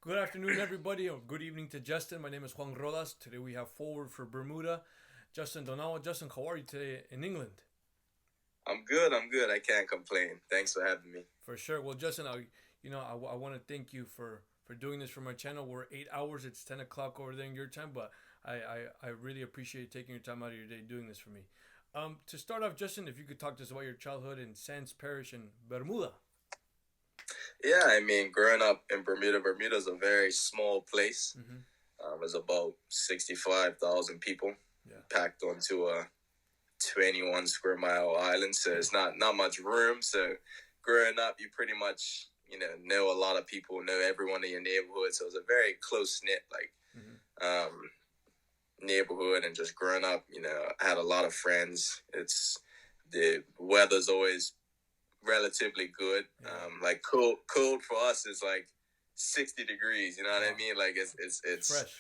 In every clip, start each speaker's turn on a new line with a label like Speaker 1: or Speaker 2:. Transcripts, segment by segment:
Speaker 1: Good afternoon, everybody, or good evening to Justin. My name is Juan Rodas. Today we have forward for Bermuda, Justin Donawa. Justin, how are you today in England?
Speaker 2: I'm good. I'm good. I can't complain. Thanks for having me.
Speaker 1: For sure. Well, Justin, I want to thank you for doing this for my channel. We're 8 hours. It's 10 o'clock over there in your time, but I really appreciate taking your time out of your day doing this for me. To start off, Justin, if you could talk to us about your childhood in Sands Parish in Bermuda.
Speaker 2: Yeah, I mean, growing up in Bermuda is a very small place.
Speaker 1: Mm-hmm.
Speaker 2: There's about 65,000 people
Speaker 1: Yeah.
Speaker 2: packed onto a 21 square mile island, so it's not much room. So growing up, you pretty much know a lot of people, know everyone in your neighborhood. So it's a very close knit neighborhood, and just growing up, I had a lot of friends. The weather's always relatively good.
Speaker 1: Yeah.
Speaker 2: Like cold for us is like 60 degrees. You know what I mean? Like it's
Speaker 1: Fresh.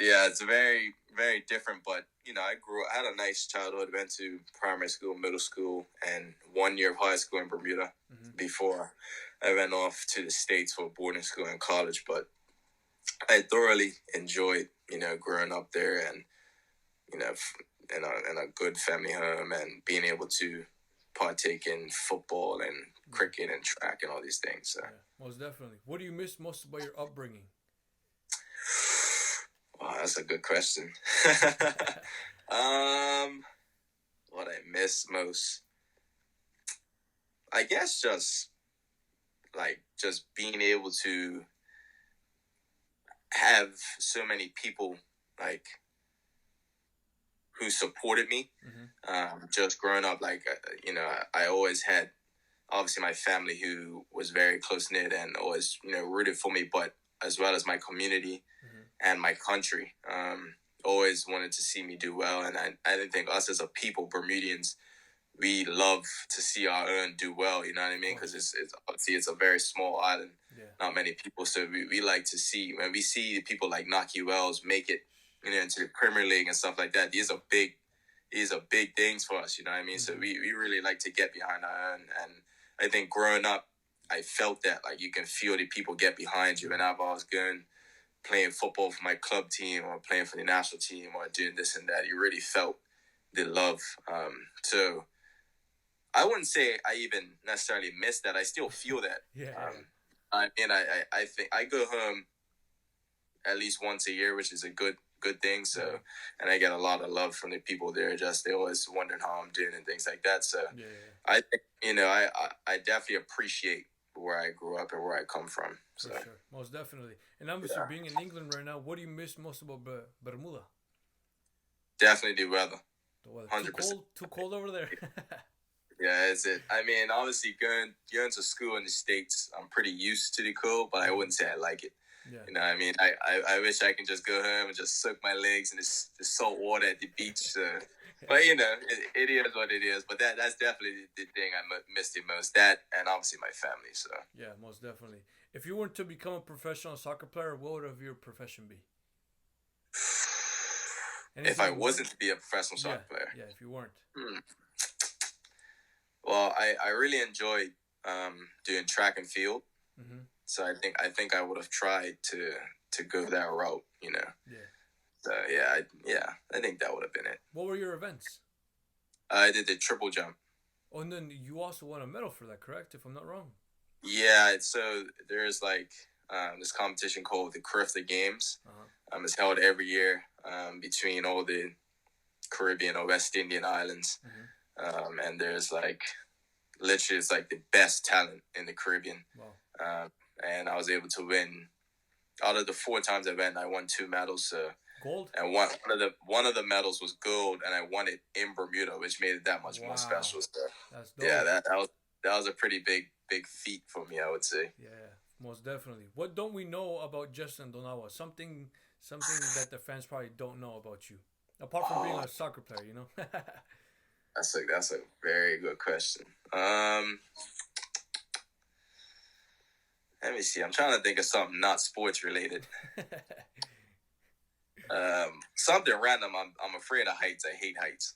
Speaker 2: yeah, it's very very different. But I had a nice childhood. Went to primary school, middle school, and 1 year of high school in Bermuda before I went off to the States for boarding school and college. But I thoroughly enjoyed growing up there, and in a good family home, and being able to partake in football and cricket and track and all these things. So.
Speaker 1: Yeah, most definitely. What do you miss most about your upbringing?
Speaker 2: Wow, that's a good question. What I miss most, I guess, just being able to have so many people who supported me. Just growing up, I always had obviously my family who was very close knit and always rooted for me, but as well as my community and my country, always wanted to see me do well. And I think us as a people, Bermudians, we love to see our own do well. You know what I mean? Because it's obviously it's a very small island, not many people, so we like to see when we see people like Naki Wells make it into the Premier League and stuff like that. These are big things for us, you know what I mean? So we really like to get behind our own. And I think growing up, I felt that, like, you can feel the people get behind you. Whenever I was going, playing football for my club team or playing for the national team or doing this and that, you really felt the love. So I wouldn't say I even necessarily miss that. I still feel that. I mean, I think I go home at least once a year, which is a good thing. So, and I get a lot of love from the people there. Just they always wondering how I'm doing and things like that. So, I think I definitely appreciate where I grew up and where I come from. So.
Speaker 1: For sure, most definitely. And obviously, being in England right now, what do you miss most about Bermuda?
Speaker 2: Definitely the weather.
Speaker 1: The weather. 100%. Too cold over there.
Speaker 2: Yeah, is it? I mean, obviously, going to school in the States, I'm pretty used to the cold, but I wouldn't say I like it. Yeah. You know what I mean? I wish I can just go home and just soak my legs in this salt water at the beach. But, it is what it is. But that's definitely the thing I miss the most. That and obviously my family. So.
Speaker 1: Yeah, most definitely. If you weren't to become a professional soccer player, what would your profession be?
Speaker 2: If I wasn't to be a professional soccer player?
Speaker 1: Yeah, if you weren't.
Speaker 2: Well, I really enjoyed doing track and field. So I think I would have tried to go that route, Yeah. So I think that would have been it.
Speaker 1: What were your events?
Speaker 2: I did the triple jump.
Speaker 1: Oh, and then you also won a medal for that, correct? If I'm not wrong.
Speaker 2: Yeah. So there's this competition called the Caribbean Games. It's held every year between all the Caribbean or West Indian islands, and there's literally it's the best talent in the Caribbean.
Speaker 1: Wow.
Speaker 2: And I was able to win. Out of the 4 times I went, I won 2 medals.
Speaker 1: Gold.
Speaker 2: And one of the medals was gold, and I won it in Bermuda, which made it that much more special. So,
Speaker 1: that's dope.
Speaker 2: Yeah, that was a pretty big feat for me, I would say.
Speaker 1: Yeah, most definitely. What don't we know about Justin Donawa? Something that the fans probably don't know about you, apart from being a soccer player.
Speaker 2: That's a very good question. Let me see. I'm trying to think of something not sports related. Something random. I'm afraid of heights. I hate heights.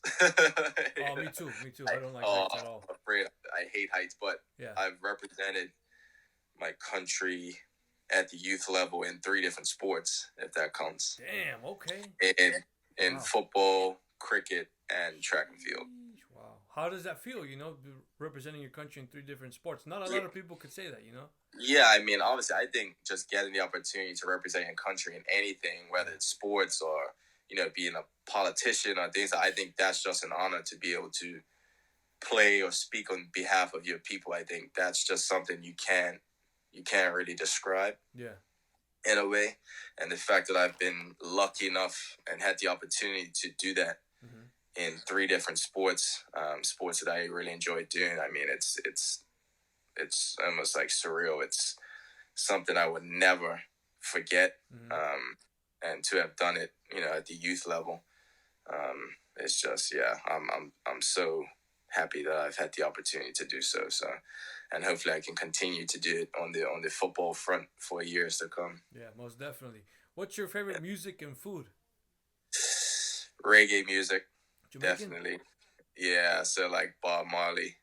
Speaker 1: Oh, me too. I don't like heights at all.
Speaker 2: I'm afraid. I hate heights, but
Speaker 1: yeah.
Speaker 2: I've represented my country at the youth level in 3 different sports, if that counts.
Speaker 1: Damn. Okay.
Speaker 2: In football, cricket, and track and field.
Speaker 1: Wow. How does that feel? Representing your country in 3 different sports. Not a lot of people could say that.
Speaker 2: Yeah, I mean, obviously, I think just getting the opportunity to represent your country in anything, whether it's sports or being a politician or things, I think that's just an honor to be able to play or speak on behalf of your people. I think that's just something you can't really describe.
Speaker 1: Yeah.
Speaker 2: In a way, and the fact that I've been lucky enough and had the opportunity to do that in 3 different sports that I really enjoy doing. I mean, it's almost like surreal. It's something I would never forget. And to have done it, at the youth level, it's just, I'm so happy that I've had the opportunity to do so. So, and hopefully I can continue to do it on the football front for years to come.
Speaker 1: Yeah, most definitely. What's your favorite music and food?
Speaker 2: Reggae music,
Speaker 1: Jamaican?
Speaker 2: definitely. Yeah, so like Bob Marley,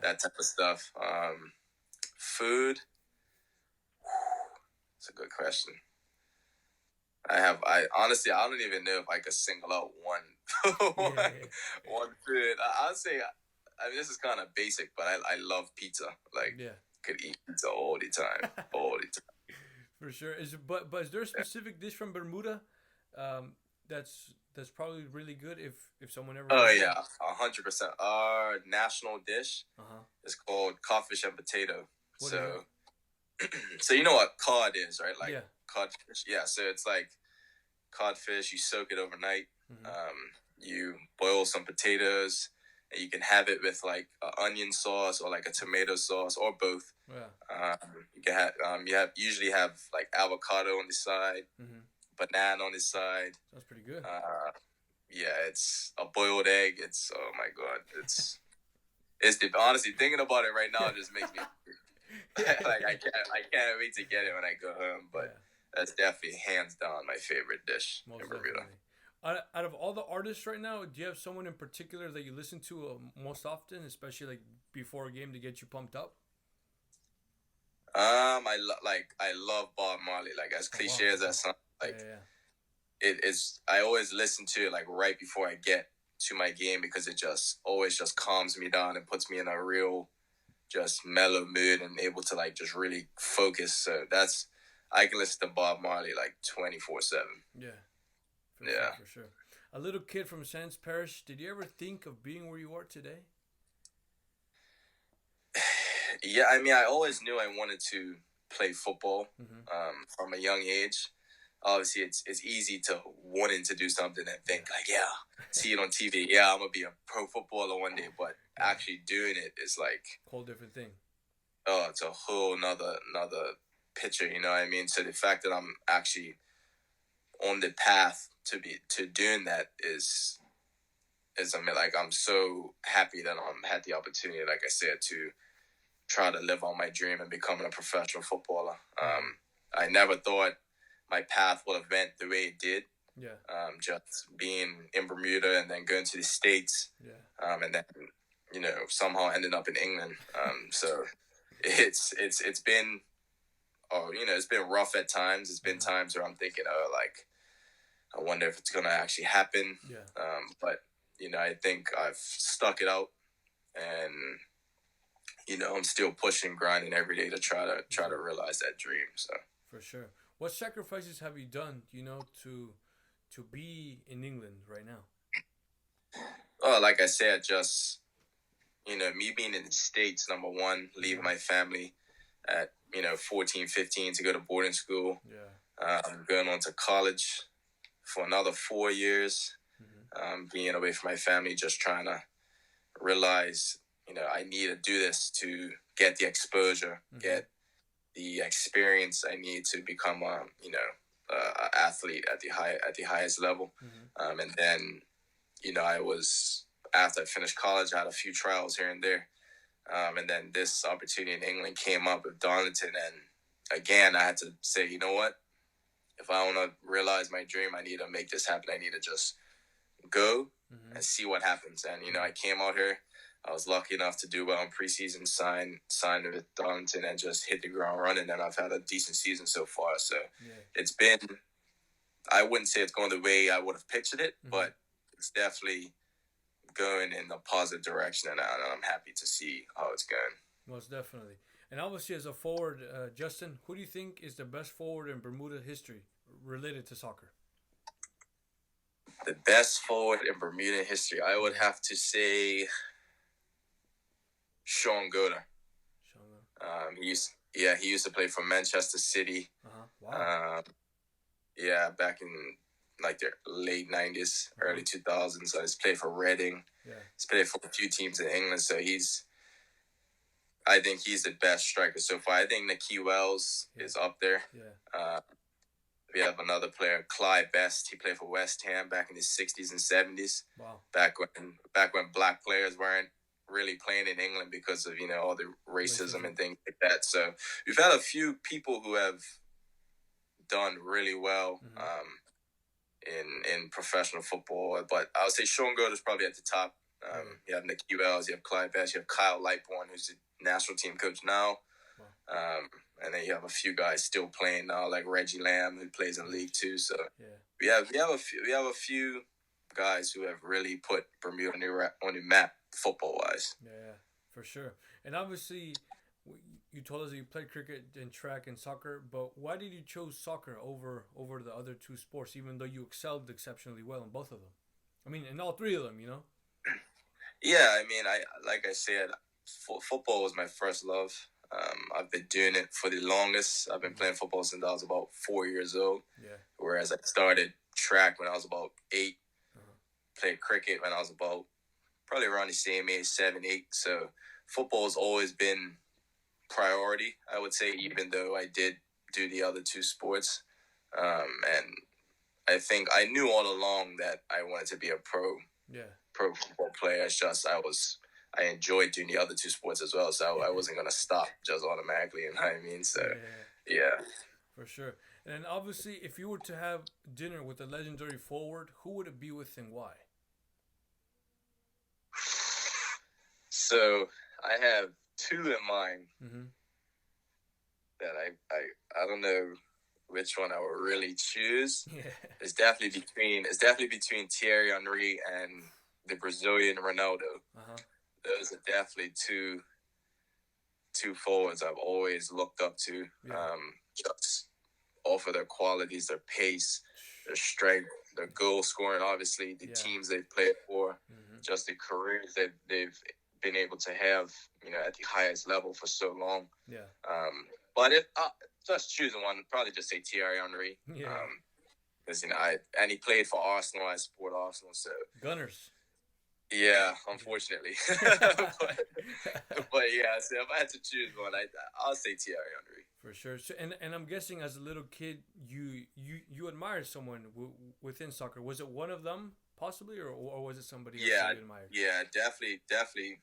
Speaker 2: that type of stuff. Food, it's a good question. I honestly, I don't even know if I could single out one food. I'll say, I mean, this is kind of basic, but I love pizza. Like, could eat pizza all the time,
Speaker 1: For sure. But is there a specific dish from Bermuda that's probably really good if someone ever...
Speaker 2: Oh, yeah, 100%. Our national dish is called codfish and potato. So you know what cod is, right? Like codfish. Yeah, so it's like codfish. You soak it overnight. You boil some potatoes, and you can have it with like an onion sauce or like a tomato sauce or both. You can usually have like avocado on the side, banana on the side.
Speaker 1: That's pretty good.
Speaker 2: It's a boiled egg. It's, oh my God, it's honestly thinking about it right now just makes me like I can't wait to get it when I go home. But that's definitely hands down my favorite dish in Bermuda.
Speaker 1: Out of all the artists right now, do you have someone in particular that you listen to most often, especially like before a game to get you pumped up?
Speaker 2: I love Bob Marley. Like, as cliche as that sounds, it is. I always listen to it like right before I get to my game because it just always just calms me down and puts me in a real just mellow mood and able to like just really focus. So I can listen to Bob Marley like 24/7.
Speaker 1: For sure. A little kid from Sands Parish, did you ever think of being where you are today?
Speaker 2: Yeah, I mean, I always knew I wanted to play football from a young age. Obviously, it's easy to wanting to do something and think like, see it on TV. Yeah, I'm gonna be a pro footballer one day, but actually doing it is like
Speaker 1: a whole different thing.
Speaker 2: Oh, it's a whole another picture. You know what I mean? So the fact that I'm actually on the path to doing that is I mean, like, I'm so happy that had the opportunity, like I said, to try to live on my dream and becoming a professional footballer. I never thought my path would have went the way it did. Just being in Bermuda and then going to the States. And then, somehow ended up in England. So it's been, it's been rough at times. It's been times where I'm thinking, I wonder if it's going to actually happen. But, I think I've stuck it out and, I'm still pushing, grinding every day to try to realize that dream. So
Speaker 1: for sure. What sacrifices have you done, to be in England right now?
Speaker 2: Oh, like I said, just, me being in the States, number one, leaving my family at, 14, 15 to go to boarding school. Going on to college for another 4 years. Being away from my family, just trying to realize, I need to do this to get the exposure, get the experience I need to become a athlete at the highest level. And then, after I finished college, I had a few trials here and there. And then this opportunity in England came up with Darlington. And again, I had to say, you know what? If I want to realize my dream, I need to make this happen. I need to just go and see what happens. And, I came out here. I was lucky enough to do well in preseason, sign with Darlington, and just hit the ground running. And I've had a decent season so far. So it's been, I wouldn't say it's going the way I would have pictured it, but it's definitely going in a positive direction, and I'm happy to see how it's going.
Speaker 1: Most definitely. And obviously, as a forward, Justin, who do you think is the best forward in Bermuda history related to soccer?
Speaker 2: The best forward in Bermuda history, I would have to say Sean Goder. He used to play for Manchester City.
Speaker 1: Wow.
Speaker 2: Back in like the late 90s, early 2000s. So he's played for Reading.
Speaker 1: Yeah. He's
Speaker 2: played for a few teams in England. So I think he's the best striker so far. I think Nicky Wells is up there.
Speaker 1: Yeah.
Speaker 2: We have another player, Clyde Best. He played for West Ham back in the 60s and 70s.
Speaker 1: Wow.
Speaker 2: Back when black players weren't really playing in England because of, all the racism and things like that. So we've had a few people who have done really well in professional football. But I would say Sean Gold is probably at the top. You have Nicky Wells, you have Clyde Best, you have Kyle Lightbourne, who's the national team coach now. And then you have a few guys still playing now, like Reggie Lamb, who plays in League Two. So we have a few guys who have really put Bermuda on the map football wise.
Speaker 1: Yeah, for sure. And obviously, you told us that you played cricket and track and soccer, but why did you choose soccer over the other two sports, even though you excelled exceptionally well in both of them? I mean, in all three of them,
Speaker 2: Yeah, I mean, like I said, football was my first love. I've been doing it for the longest. I've been playing football since I was about 4 years old.
Speaker 1: Yeah.
Speaker 2: Whereas I started track when I was about 8. Played cricket when I was about probably around the same age, 7, 8. So football has always been priority, I would say, even though I did do the other two sports. And I think I knew all along that I wanted to be a pro football player. It's just I enjoyed doing the other two sports as well, so I wasn't going to stop just automatically, you know what I mean? So, yeah.
Speaker 1: For sure. And obviously, if you were to have dinner with a legendary forward, who would it be with and why?
Speaker 2: So, I have two in mind that I don't know which one I would really choose.
Speaker 1: Yeah.
Speaker 2: It's definitely between Thierry Henry and the Brazilian Ronaldo. Those are definitely two forwards I've always looked up to. Just off of their qualities, their pace, their strength, their goal scoring, obviously, the teams they've played for, just the careers that they've been able to have, at the highest level for so long.
Speaker 1: Yeah.
Speaker 2: But if just choosing one, I'd probably just say Thierry Henry.
Speaker 1: Yeah.
Speaker 2: Because he played for Arsenal. I support Arsenal, so
Speaker 1: Gunners.
Speaker 2: Yeah, unfortunately. but yeah, so if I had to choose one, I'll say Thierry Henry.
Speaker 1: For sure. So, and I'm guessing as a little kid, you admired someone within soccer. Was it one of them possibly, or was it somebody else that you admired?
Speaker 2: Yeah, definitely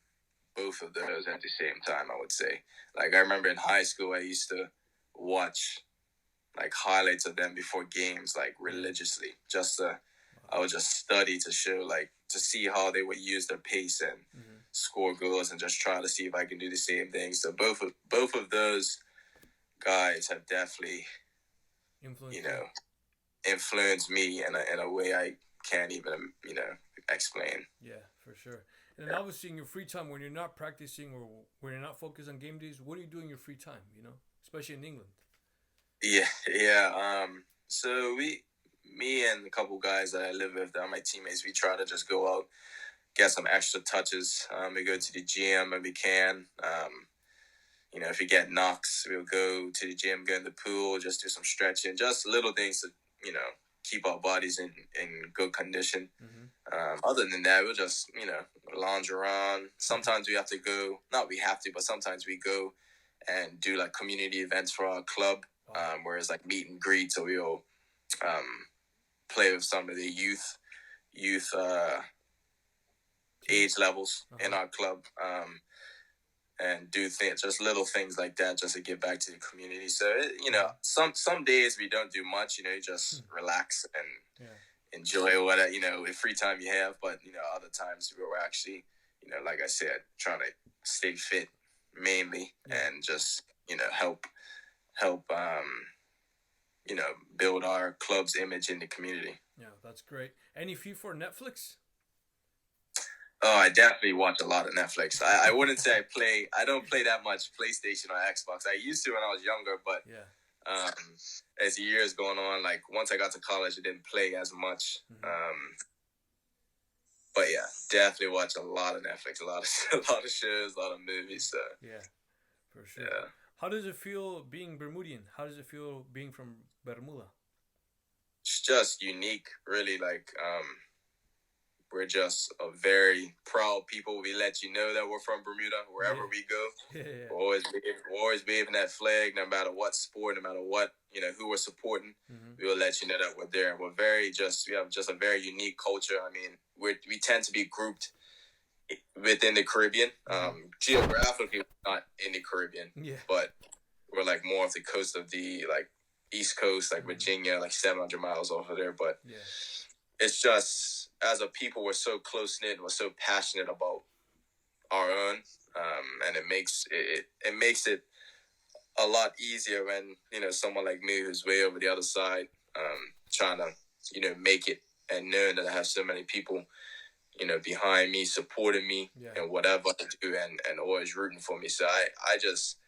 Speaker 2: both of those at the same time, I would say. Like, I remember in high school, I used to watch like highlights of them before games, like religiously, I would just study to see how they would use their pace and score goals, and just try to see if I can do the same thing. So both of those guys have definitely, influenced me in a way I can't even, explain.
Speaker 1: Yeah, for sure. And then obviously in your free time, when you're not practicing or when you're not focused on game days, what do you do in your free time, especially in England?
Speaker 2: Yeah. So me and a couple guys that I live with, that are my teammates, we try to just go out, get some extra touches. We go to the gym when we can. If we get knocks, we'll go to the gym, go in the pool, just do some stretching, just little things to, keep our bodies in good condition. Other than that, we'll just, lounge around. Sometimes we have to go, not we have to, but sometimes we go and do like community events for our club, where it's like meet and greet. So we'll play with some of the youth age levels in our club, and do things, just little things like that, just to give back to the community. So some days we don't do much. You just relax and enjoy what with free time you have. But other times we're actually like I said, trying to stay fit mainly, and just, help, build our club's image in the community.
Speaker 1: Yeah, that's great. Any FIFA or Netflix?
Speaker 2: Oh, I definitely watch a lot of Netflix. I wouldn't say I don't play that much PlayStation or Xbox. I used to when I was younger, but as the years going on, like once I got to college, I didn't play as much. But yeah, definitely watch a lot of Netflix, a lot of shows, a lot of movies. So
Speaker 1: yeah, for sure.
Speaker 2: Yeah.
Speaker 1: How does it feel being Bermudian? How does it feel being from Bermuda?
Speaker 2: It's just unique, really. Like, we're just a very proud people. We let you know that we're from Bermuda wherever we go.
Speaker 1: Yeah.
Speaker 2: We're always waving that flag, no matter what sport, no matter what, who we're supporting. We will let you know that we're there. And we have just a very unique culture. I mean, we tend to be grouped within the Caribbean. Geographically, we're not in the Caribbean, but we're like more of the coast of the like East Coast, like Virginia, like 700 miles off of there. But it's just, as a people, we're so close knit, we're so passionate about our own, and it makes it a lot easier when someone like me who's way over the other side, trying to make it, and knowing that I have so many people behind me, supporting me and whatever I do, and always rooting for me. So I just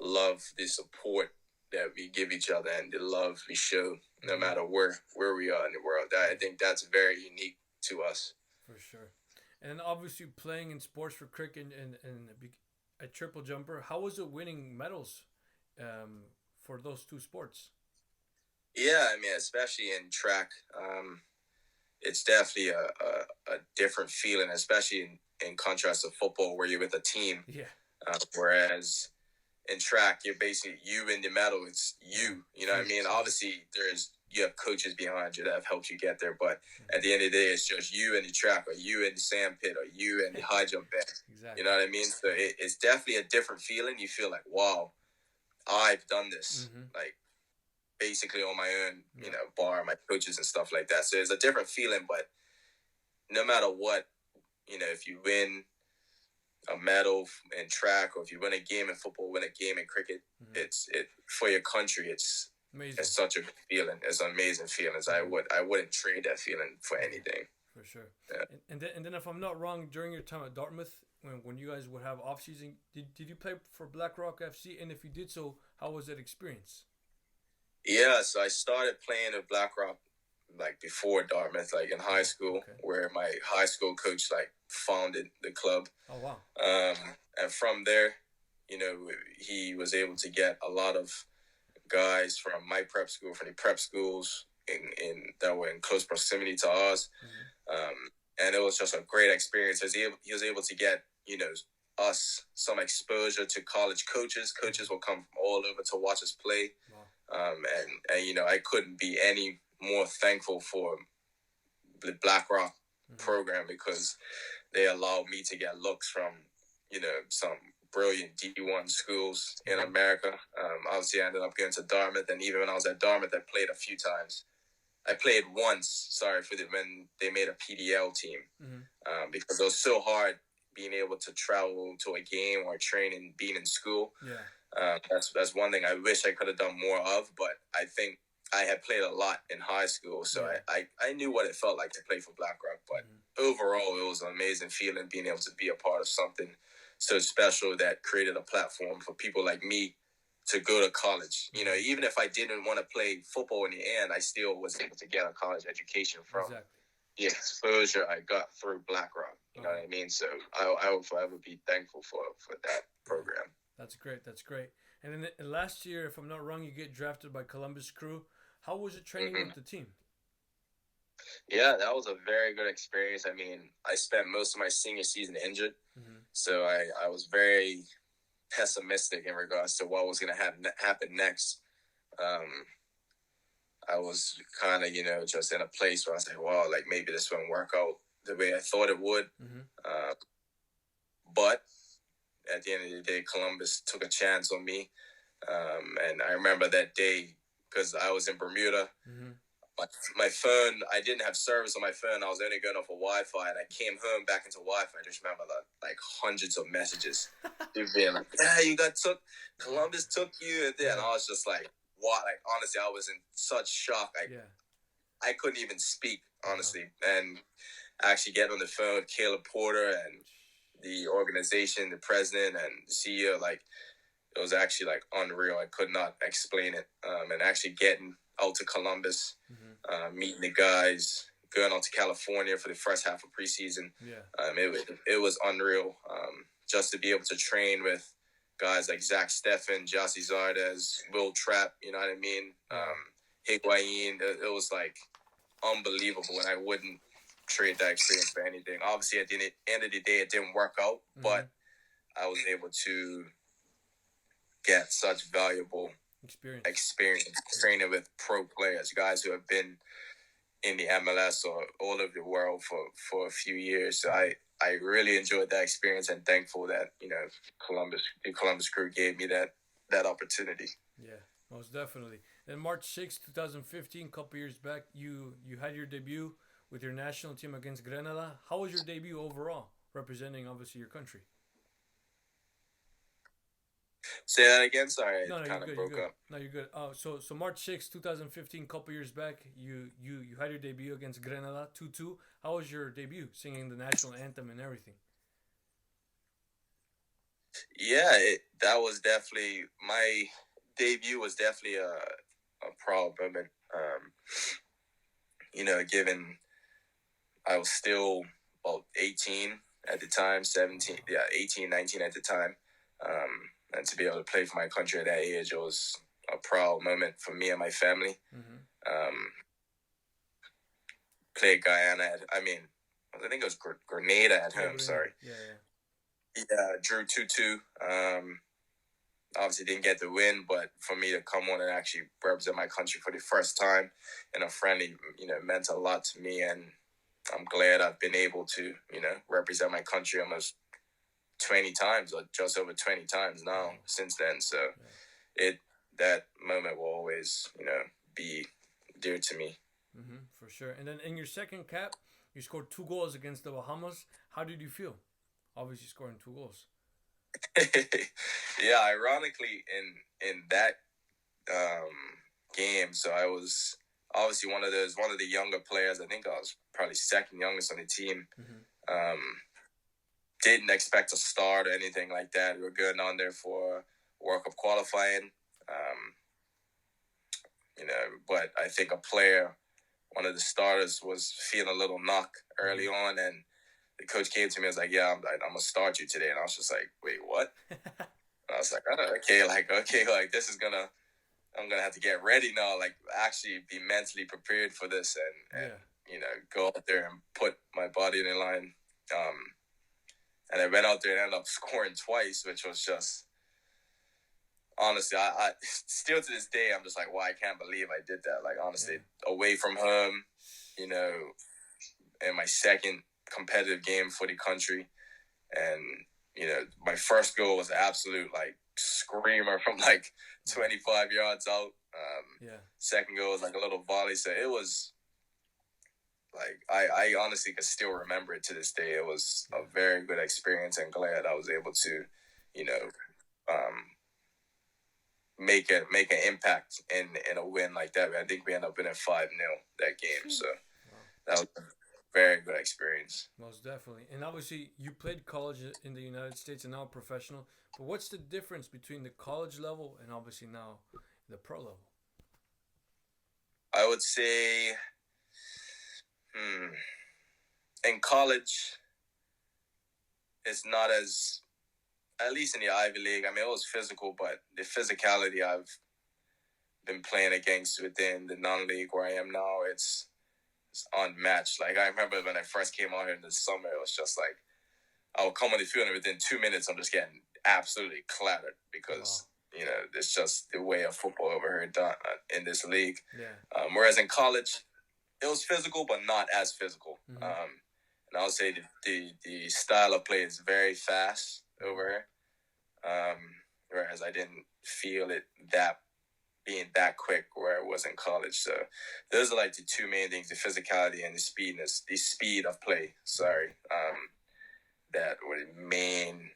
Speaker 2: love the support that we give each other and the love we show, no matter where we are in the world. I think that's very unique to us.
Speaker 1: For sure. And obviously playing in sports for cricket and a triple jumper, how was it winning medals for those two sports?
Speaker 2: Yeah, I mean, especially in track, it's definitely a different feeling, especially in contrast to football where you're with a team.
Speaker 1: Yeah.
Speaker 2: Whereas in track, you're basically you in the medal. It's you. You know what I mean? Obviously, you have coaches behind you that have helped you get there, but at the end of the day, it's just you in the track, or you in the sand pit, or you in the high jump bed.
Speaker 1: Exactly.
Speaker 2: You know what I mean? So it's definitely a different feeling. You feel like, wow, I've done this. Like, basically on my own, bar my coaches and stuff like that. So it's a different feeling, but no matter what, if you win a medal in track, or if you win a game in football, win a game in cricket, it's for your country. It's amazing. It's such a good feeling. It's an amazing feeling. I wouldn't trade that feeling for anything.
Speaker 1: For sure.
Speaker 2: Yeah.
Speaker 1: And then if I'm not wrong, during your time at Dartmouth, when you guys would have off season, did you play for Blackrock FC? And if you did so, how was that experience?
Speaker 2: Yeah, so I started playing at Blackrock like before Dartmouth, like in high school, where my high school coach like founded the club.
Speaker 1: Oh wow!
Speaker 2: And from there, he was able to get a lot of guys from my prep school, from the prep schools in that were in close proximity to ours. And it was just a great experience. He was able to get us some exposure to college coaches. Coaches will come from all over to watch us play. Wow. And I couldn't be any more thankful for the Blackrock program, because they allowed me to get looks from some brilliant D1 schools in America. Obviously, I ended up going to Dartmouth, and even when I was at Dartmouth, I played a few times. I played once, when they made a PDL team, because it was so hard being able to travel to a game or training, being in school. Yeah. That's one thing I wish I could have done more of, but I think I had played a lot in high school, so I knew what it felt like to play for Blackrock. But overall, it was an amazing feeling being able to be a part of something so special that created a platform for people like me to go to college. Even if I didn't want to play football in the end, I still was able to get a college education from the exposure I got through Blackrock. You know what I mean? So I will forever be thankful for that program.
Speaker 1: That's great. That's great. And then last year, if I'm not wrong, you get drafted by Columbus Crew. How was it training with the team?
Speaker 2: Yeah, that was a very good experience. I mean, I spent most of my senior season injured, so I was very pessimistic in regards to what was going to happen next. I was kind of, just in a place where I was like, wow, like maybe this won't work out the way I thought it would. But at the end of the day, Columbus took a chance on me. And I remember that day, because I was in Bermuda. my phone, I didn't have service on my phone. I was only going off of Wi-Fi, and I came home back into Wi-Fi. I just remember like hundreds of messages. People being like, "Yeah, you got took. Columbus took you," and I was just like, "What?" Like honestly, I was in such shock. I couldn't even speak honestly, and actually get on the phone with Caleb Porter and the organization, the president and the CEO. Like it was actually like unreal. I could not explain it. And actually getting out to Columbus. Meeting the guys, going out to California for the first half of preseason. It was unreal. Just to be able to train with guys like Zach Steffen, Jossie Zardes, Will Trapp, you know what I mean? Higuain, it was like unbelievable, and I wouldn't trade that experience for anything. Obviously, at the end of the day, it didn't work out, but I was able to get such valuable experience training with pro players, guys who have been in the MLS or all over the world for a few years. So I really enjoyed that experience, and thankful that the Columbus crew gave me that opportunity.
Speaker 1: Yeah, most definitely. Then March 6, 2015, a couple years back, you had your debut with your national team against Grenada. How was your debut overall, representing obviously your country?
Speaker 2: Say that again. Sorry,
Speaker 1: no,
Speaker 2: kind of broke up.
Speaker 1: No, you're good. So March 6, 2015, couple years back, you had your debut against Grenada, 2-2. How was your debut, singing the national anthem and everything?
Speaker 2: Yeah, that was definitely my debut. Was definitely a proud moment. Given I was still about 18 at the time, 17, 18, 19 at the time. And to be able to play for my country at that age, it was a proud moment for me and my family. Played Guyana I think it was Grenada at home, sorry. Yeah, drew 2-2. Obviously didn't get the win, but for me to come on and actually represent my country for the first time in a friendly, meant a lot to me. And I'm glad I've been able to, represent my country almost 20 times or just over 20 times now since then. So that moment will always, be dear to me.
Speaker 1: For sure. And then in your second cap, you scored 2 goals against the Bahamas. How did you feel? Obviously scoring 2 goals.
Speaker 2: Yeah, ironically in that game, so I was obviously one of the younger players. I think I was probably second youngest on the team. Didn't expect to start or anything like that. We were going on there for World Cup qualifying. But I think one of the starters was feeling a little knock early on, and the coach came to me and was like, "Yeah, I'm gonna start you today." And I was just like, "Wait, what?" I was like, okay, this is I'm gonna have to get ready now, like actually be mentally prepared for this and go out there and put my body in the line. And I went out there and ended up scoring twice, which was just, honestly, I still to this day, I'm just like, wow, I can't believe I did that. Like, honestly, away from home, in my second competitive game for the country. And, my first goal was an absolute, like, screamer from, like, 25 yards out. Second goal was, like, a little volley. So it was, like, I honestly can still remember it to this day. It was a very good experience, and glad I was able to, make an impact in a win like that. I think we ended up winning 5-0 that game. So that was a very good experience.
Speaker 1: Most definitely. And obviously you played college in the United States and now professional. But what's the difference between the college level and obviously now the pro level?
Speaker 2: I would say in college, it's not as, at least in the Ivy League, I mean, it was physical, but the physicality I've been playing against within the non-league where I am now, it's unmatched. Like, I remember when I first came out here in the summer, it was just like, I would come on the field and within 2 minutes, I'm just getting absolutely clattered because, it's just the way of football over here done in this league. Whereas in college, it was physical, but not as physical. And I would say the style of play is very fast over here. Whereas I didn't feel it that being that quick where it was in college. So those are like the two main things: the physicality and the speed of play. Sorry, that were the main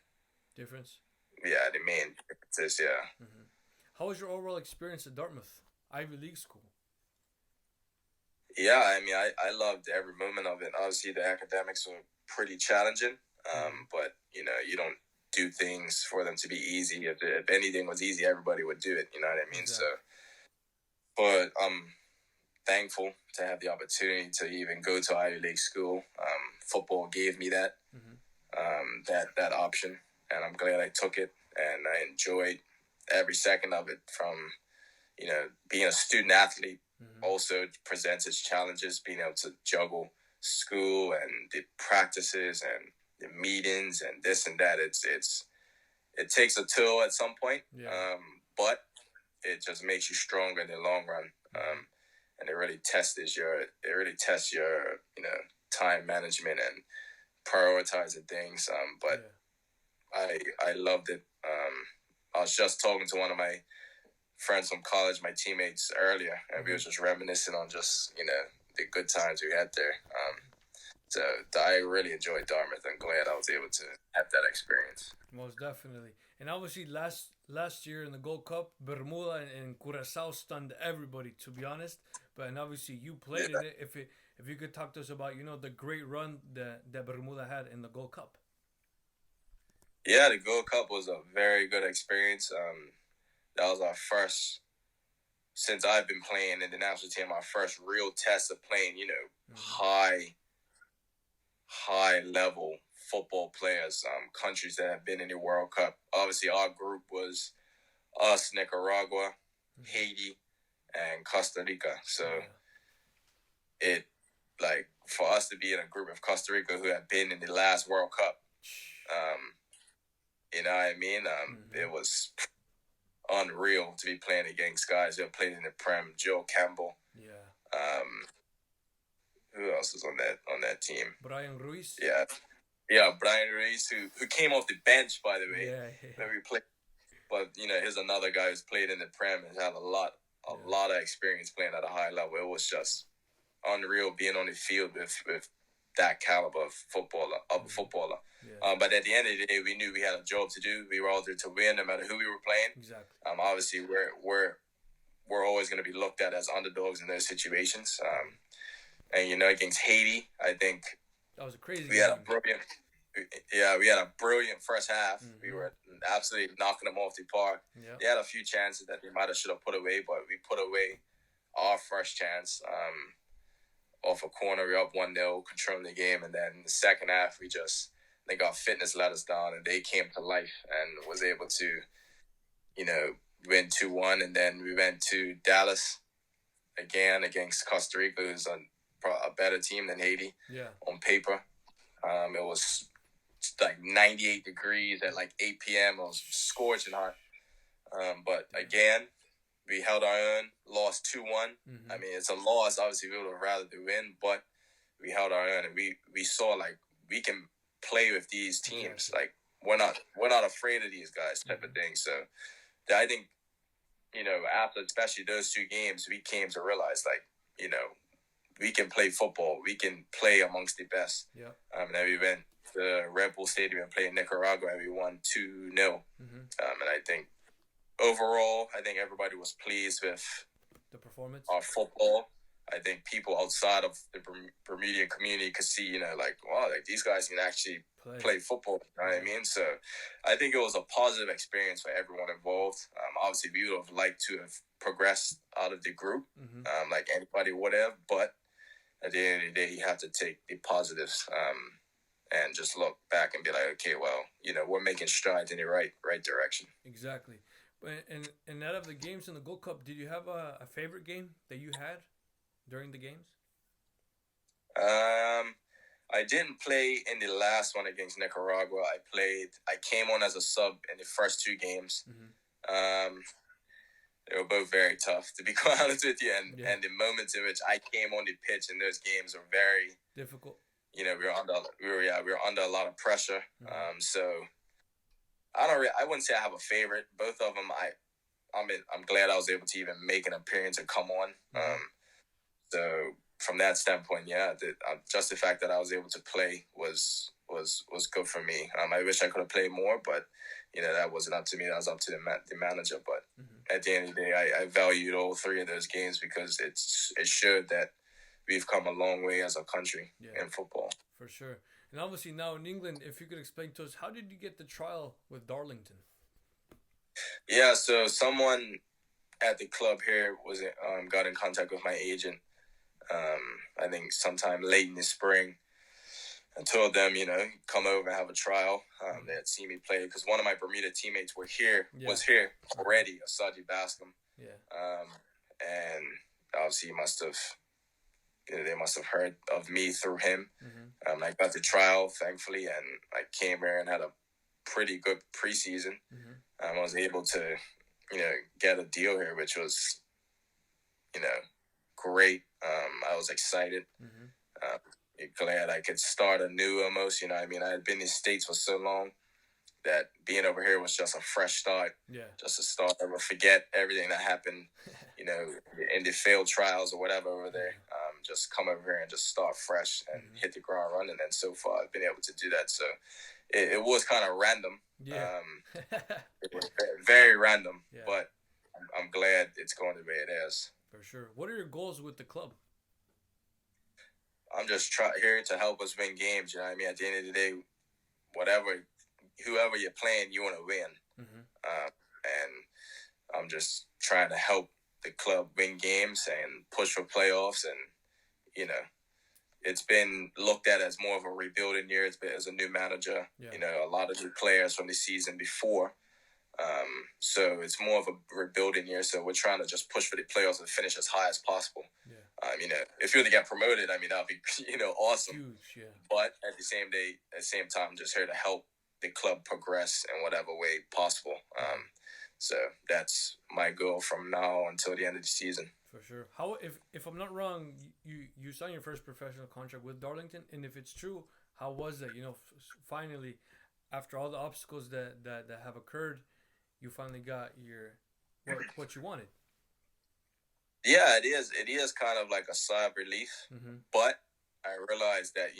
Speaker 1: difference.
Speaker 2: Yeah, the main differences. Yeah.
Speaker 1: Mm-hmm. How was your overall experience at Dartmouth, Ivy League school?
Speaker 2: Yeah, I mean, I loved every moment of it. Obviously, the academics were pretty challenging, but you don't do things for them to be easy. If anything was easy, everybody would do it. You know what I mean? Exactly. So, but I'm thankful to have the opportunity to even go to Ivy League school. Football gave me that that option, and I'm glad I took it, and I enjoyed every second of it. From being a student athlete also presents its challenges, being able to juggle school and the practices and the meetings and this and that. It takes a toll at some point, but it just makes you stronger in the long run. And it really tests your time management and prioritizing things. But I loved it. I was just talking to one of my friends from college, my teammates, earlier, and we were just reminiscing on just the good times we had there. So I really enjoyed Dartmouth. I'm glad I was able to have that experience.
Speaker 1: Most definitely. And obviously last year in the Gold Cup, Bermuda and Curacao stunned everybody, to be honest. But obviously you played in it. If you could talk to us about the great run that Bermuda had in the Gold Cup.
Speaker 2: Yeah, the Gold Cup was a very good experience. That was our first, since I've been playing in the national team, our first real test of playing, high level football players, countries that have been in the World Cup. Obviously, our group was us, Nicaragua, Haiti, and Costa Rica. So it, like, for us to be in a group of Costa Rica who had been in the last World Cup, you know what I mean? It was unreal to be playing against guys who have played in the Prem. Joe Campbell. Yeah. Who else was on that team?
Speaker 1: Brian Ruiz.
Speaker 2: Yeah, Brian Ruiz, who came off the bench, by the way. When we played. But here's another guy who's played in the Prem and had a lot of experience playing at a high level. It was just unreal being on the field with that caliber of footballer. Yeah. But at the end of the day, we knew we had a job to do. We were out there to win, no matter who we were playing.
Speaker 1: Exactly.
Speaker 2: Obviously, we're always going to be looked at as underdogs in those situations. And against Haiti, I think
Speaker 1: that was a crazy.
Speaker 2: We had a brilliant first half. We were absolutely knocking them off the park. Yep. They had a few chances that they should have put away, but we put away our first chance. Off a corner, we were up 1-0, controlling the game, and then in the second half, I think our fitness let us down, and they came to life and was able to, win 2-1, and then we went to Dallas again against Costa Rica, who's a better team than Haiti on paper. It was like 98 degrees at like 8 p.m. It was scorching hot. But again, we held our own, lost 2-1. I mean, it's a loss. Obviously, we would have rather to win, but we held our own, and we saw like we can play with these teams. Like we're not afraid of these guys, type of thing. So I think after especially those two games, we came to realize like we can play football. We can play amongst the best. Yeah. And then we went to the Red Bull Stadium and played Nicaragua, and we won 2-0. And I think overall, everybody was pleased with
Speaker 1: the performance,
Speaker 2: our football. I think people outside of the Bermudian community could see, like, wow, like these guys can actually play football. You know what I mean? So I think it was a positive experience for everyone involved. Obviously, we would have liked to have progressed out of the group, like anybody would have, but at the end of the day, you have to take the positives and just look back and be like, okay, well, we're making strides in the right direction.
Speaker 1: Exactly. And out of the games in the Gold Cup, did you have a favorite game that you had during the games?
Speaker 2: I didn't play in the last one against Nicaragua. I came on as a sub in the first two games. They were both very tough, to be quite honest with you. And the moments in which I came on the pitch in those games were very
Speaker 1: difficult.
Speaker 2: We were under a lot of pressure. So I wouldn't say I have a favorite. Both of them I'm glad I was able to even make an appearance and come on. So from that standpoint, yeah, just the fact that I was able to play was good for me. I wish I could have played more, but that wasn't up to me. That was up to the manager. But at the end of the day, I valued all three of those games because it showed that we've come a long way as a country in football.
Speaker 1: For sure. And obviously now in England, if you could explain to us, how did you get the trial with Darlington?
Speaker 2: Yeah, so someone at the club here got in contact with my agent. I think sometime late in the spring, and told them, come over and have a trial. They had seen me play because one of my Bermuda teammates was here already, Asaji Bascom.
Speaker 1: Yeah.
Speaker 2: And obviously they must have heard of me through him. I got the trial, thankfully, and I came here and had a pretty good preseason. I was able to, get a deal here, which was, great. I was excited. Glad I could start anew almost. I had been in the States for so long that being over here was just a fresh start.
Speaker 1: Yeah.
Speaker 2: Just a start. I would forget everything that happened, in the failed trials or whatever over there. Just come over here and just start fresh and hit the ground running. And so far, I've been able to do that. So it was kind of random.
Speaker 1: Yeah.
Speaker 2: It was very random,
Speaker 1: yeah.
Speaker 2: But I'm glad it's going the way it is.
Speaker 1: For sure. What are your goals with the club?
Speaker 2: I'm just here to help us win games. At the end of the day, whoever you're playing, you want to win. And I'm just trying to help the club win games and push for playoffs. And, it's been looked at as more of a rebuilding year. It's been as a new manager, a lot of new players from the season before. So it's more of a rebuilding year. So we're trying to just push for the playoffs and finish as high as possible. If you were to get promoted, that'd be, awesome.
Speaker 1: Huge, yeah.
Speaker 2: But at the same time, I'm just here to help the club progress in whatever way possible. So that's my goal from now until the end of the season.
Speaker 1: For sure. How, if I'm not wrong, you signed your first professional contract with Darlington, and if it's true, how was that? Finally, after all the obstacles that have occurred, you finally got what you wanted.
Speaker 2: Yeah, it is. It is kind of like a sigh of relief, but I realized that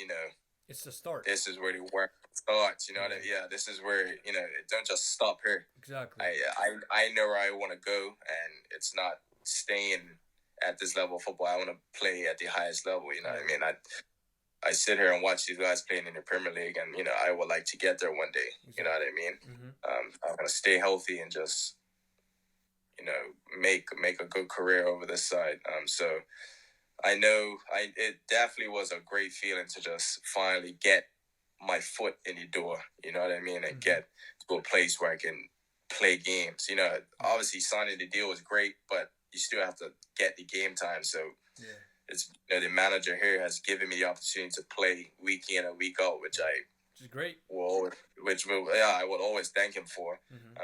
Speaker 1: it's the start.
Speaker 2: This is where the work starts. This is where it don't just stop here.
Speaker 1: Exactly.
Speaker 2: I know where I want to go, and it's not staying at this level of football. I want to play at the highest level. I sit here and watch these guys playing in the Premier League, and I would like to get there one day. Exactly. You know what I mean? I'm gonna stay healthy and just make a good career over this side. So I know it definitely was a great feeling to just finally get my foot in the door. You know what I mean? And get to a place where I can play games. Obviously signing the deal was great, but you still have to get the game time. So it's the manager here has given me the opportunity to play week in and week out, which
Speaker 1: is great.
Speaker 2: I would always thank him for.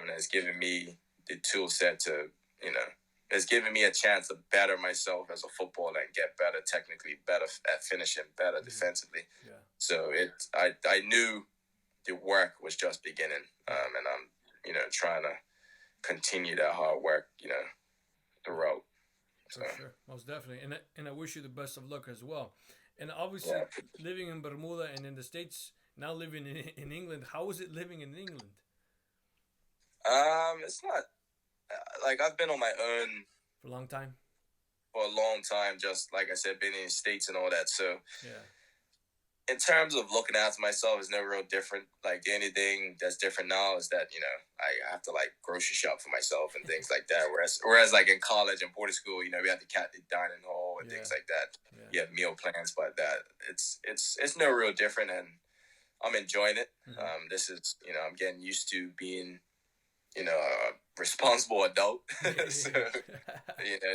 Speaker 2: It's given me the tool set to it's given me a chance to better myself as a footballer and get better technically, better at finishing, better defensively. Yeah. So I knew the work was just beginning, and I'm trying to continue that hard work throughout.
Speaker 1: For sure, most definitely, and I wish you the best of luck as well. And obviously, living in Bermuda and in the States, now living in England, how is it living in England?
Speaker 2: It's not like I've been on my own
Speaker 1: for a long time.
Speaker 2: For a long time, just like I said, been in the States and all that. So
Speaker 1: yeah.
Speaker 2: In terms of looking after myself, it's no real different. Like the only thing that's different now is that I have to like grocery shop for myself and things like that. Whereas like in college and boarding school, we have the dining hall and things like that. Yeah. You have meal plans, but that it's no real different, and I'm enjoying it. This is I'm getting used to being a responsible adult. So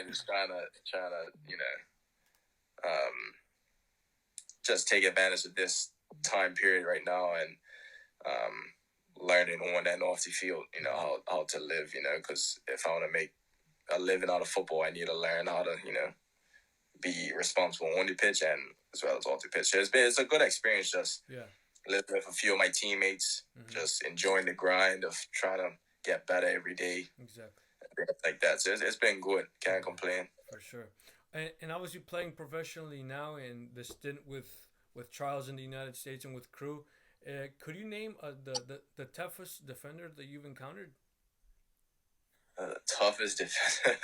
Speaker 2: just trying to just take advantage of this time period right now and learning on and off the field, how to live, because if I want to make a living out of football, I need to learn how to, be responsible on the pitch and as well as off the pitch. So it's a good experience just living with a few of my teammates, just enjoying the grind of trying to get better every day.
Speaker 1: Exactly.
Speaker 2: things like that. So it's been good. Can't complain.
Speaker 1: For sure. And obviously playing professionally now in the stint with trials in the United States and with crew, could you name the toughest defender that you've encountered?
Speaker 2: Toughest defender,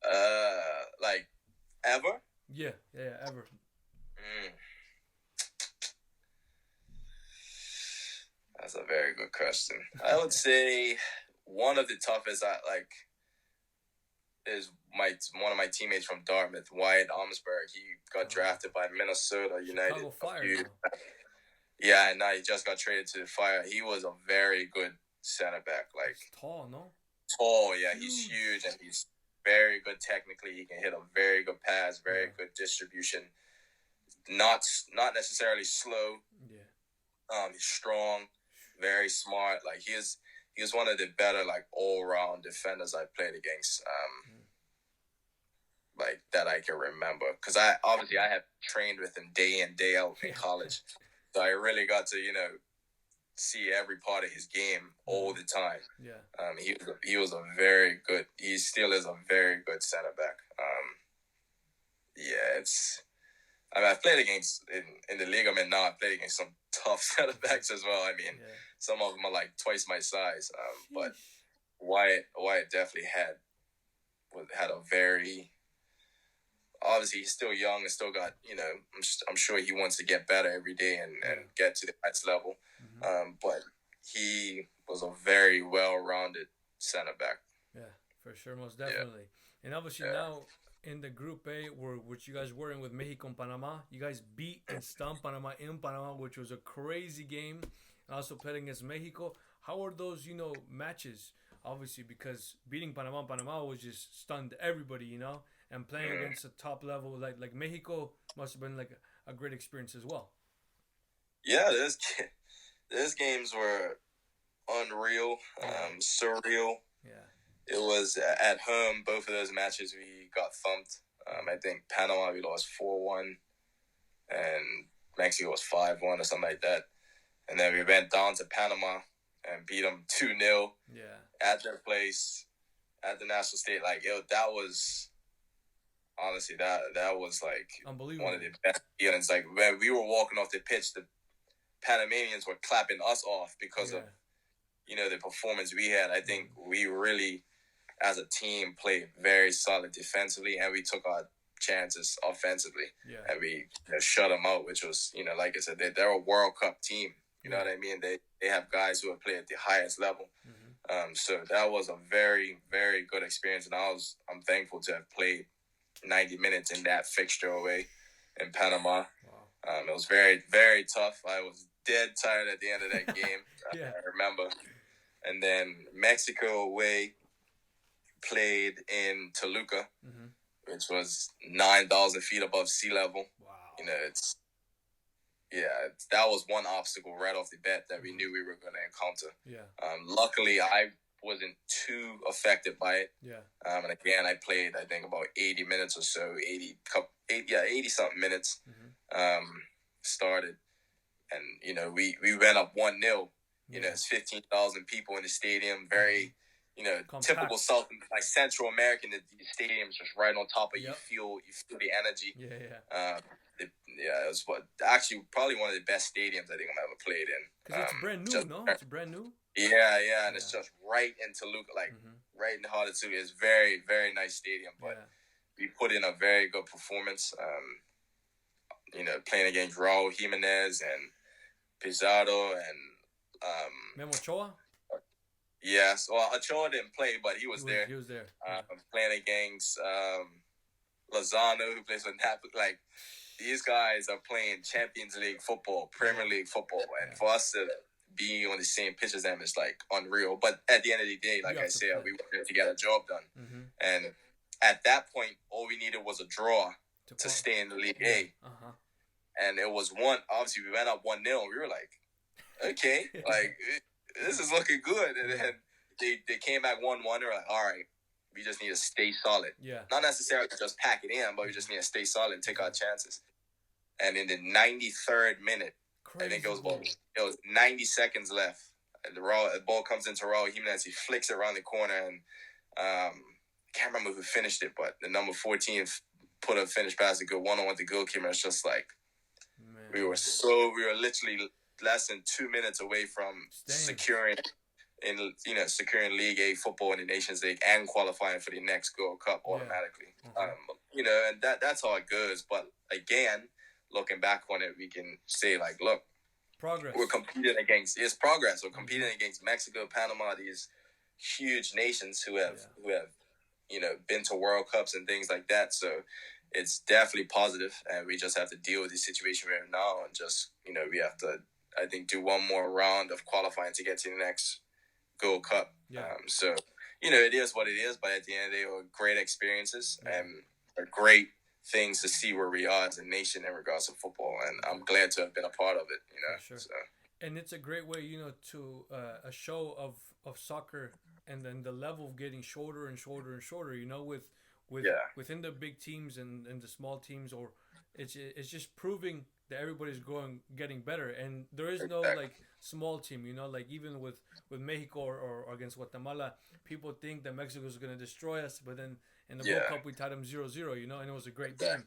Speaker 1: Mm-hmm.
Speaker 2: like ever?
Speaker 1: Yeah, ever.
Speaker 2: Mm, that's a very good question. I would say one of the toughest I like is one of my teammates from Dartmouth, Wyatt Almsberg. He got drafted by Minnesota United.
Speaker 1: Chicago Fire now.
Speaker 2: Yeah, and now he just got traded to the Fire. He was a very good center back. Like
Speaker 1: He's tall, no?
Speaker 2: Tall, yeah. He's huge and he's very good technically. He can hit a very good pass, very good distribution. Not necessarily slow.
Speaker 1: Yeah.
Speaker 2: He's strong, very smart. Like he was one of the better like all round defenders I played against. Like that I can remember, because I have trained with him day in day out in college, so I really got to see every part of his game all the time.
Speaker 1: Yeah.
Speaker 2: He was a very good. He still is a very good center back. Yeah, it's. I mean, I've played against in the league I'm in now. I've played against some tough center backs as well. I mean, some of them are like twice my size. But Wyatt definitely had a very. Obviously, he's still young and still got, I'm sure he wants to get better every day and get to the next level.
Speaker 1: Mm-hmm.
Speaker 2: But he was a very well-rounded center back.
Speaker 1: Yeah, for sure, most definitely. Yeah. And obviously now in the Group A, which you guys were in with Mexico and Panama, you guys beat and stumped Panama in Panama, which was a crazy game. And also played against Mexico. How were those, matches? Obviously, because beating Panama was just stunned everybody, and playing against a top level like Mexico must have been like a great experience as well.
Speaker 2: Yeah, those games were unreal, surreal.
Speaker 1: Yeah,
Speaker 2: it was at home. Both of those matches we got thumped. I think Panama we lost 4-1, and Mexico was 5-1 or something like that. And then we went down to Panama and beat them 2-0.
Speaker 1: Yeah,
Speaker 2: at their place, at the national state. Like that was. Honestly, that was like
Speaker 1: unbelievable.
Speaker 2: One of the best feelings. Like when we were walking off the pitch, the Panamanians were clapping us off because of the performance we had. I think we really, as a team, played very solid defensively, and we took our chances offensively, and we shut them out. Which was, like I said, they're a World Cup team. You know what I mean? They have guys who have played at the highest level. Mm-hmm. So that was a very, very good experience, and I'm thankful to have played 90 minutes in that fixture away in Panama. Wow. It was very, very tough. I was dead tired at the end of that game. I remember. And then Mexico away played in Toluca, which was 9,000 feet above sea level. Wow. That was one obstacle right off the bat that we knew we were going to encounter. Yeah. Luckily, I wasn't too affected by it. Yeah. And again, I played, I think, about 80 minutes or so, 80 something minutes. Started, and we went up 1-0. It's 15,000 people in the stadium. Very, typical Central American. The stadium's just right on top of you. You feel the energy. It was probably one of the best stadiums I think I've ever played in.
Speaker 1: Because it's brand new, no? It's brand new.
Speaker 2: Yeah, and it's just right in Toluca, right in the heart of Toluca. It's very, very nice stadium, but we put in a very good performance. Playing against Raul Jimenez and Pizarro and
Speaker 1: Memo Ochoa.
Speaker 2: Yes, well, Ochoa didn't play, but he was there.
Speaker 1: He was there.
Speaker 2: Playing against Lozano, who plays for Napoli. Like, these guys are playing Champions League football, Premier League football, and for us to be on the same pitch as them is like unreal. But at the end of the day, like I said, we wanted to get a job done. And at that point, all we needed was a draw to stay in the League A. And it was obviously we went up 1-0. We were like, okay, like this is looking good. And then they came back 1-1. They're like, all right, we just need to stay solid. Yeah. Not necessarily just pack it in, but we just need to stay solid and take our chances. And in the 93rd minute, I think it was 90 seconds left. the ball comes into Raul Jimenez. He flicks it around the corner, and can't remember who finished it, but the number 14 put a finish pass to go one-on-one with the goalkeeper. It's just like, man. We were literally less than 2 minutes away from securing League A football in the Nations League and qualifying for the next Gold Cup automatically. And that's how it goes. But again, looking back on it, we can say like, look,
Speaker 1: progress.
Speaker 2: We're competing against progress. We're competing against Mexico, Panama, these huge nations who have been to World Cups and things like that. So it's definitely positive, and we just have to deal with the situation right now, and just we have to, I think, do one more round of qualifying to get to the next Gold Cup. So it is what it is, but at the end of the day, were great experiences and are great things to see where we are as a nation in regards to football, and I'm glad to have been a part of it.
Speaker 1: Sure. So. And it's a great way, to a show of soccer, and then the level of getting shorter and shorter and shorter. Within the big teams and the small teams, or it's just proving that everybody's getting better, and there is no like small team. Like even with Mexico or against Guatemala, people think that Mexico is going to destroy us, but then in the World Cup we tied them 0-0. And it was a great game.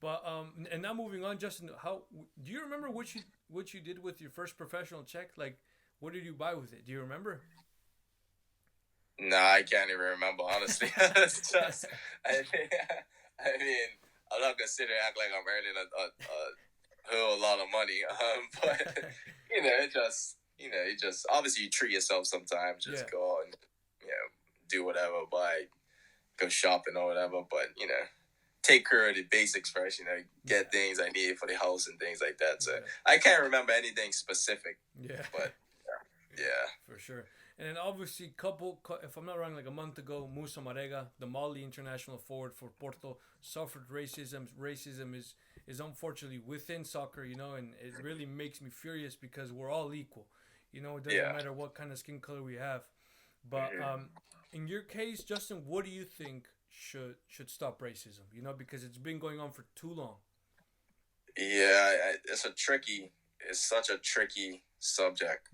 Speaker 1: But and now moving on, Justin, how do you remember what you did with your first professional check? Like, what did you buy with it? Do you remember?
Speaker 2: No, I can't even remember, honestly. It's just, I mean, I'm not gonna sit there and act like I'm earning a whole lot of money. But it just obviously you treat yourself sometimes. Just go out and do whatever, go shopping or whatever. But take care of the basics first. Get things I need for the house and things like that. So I can't remember anything specific. But
Speaker 1: for sure. And then obviously, if I'm not wrong, like a month ago, Musa Marega, the Mali international forward for Porto, suffered racism. Racism is unfortunately within soccer, and it really makes me furious because we're all equal. It doesn't matter what kind of skin color we have. But in your case, Justin, what do you think should stop racism? Because it's been going on for too long.
Speaker 2: Yeah, it's such a tricky subject.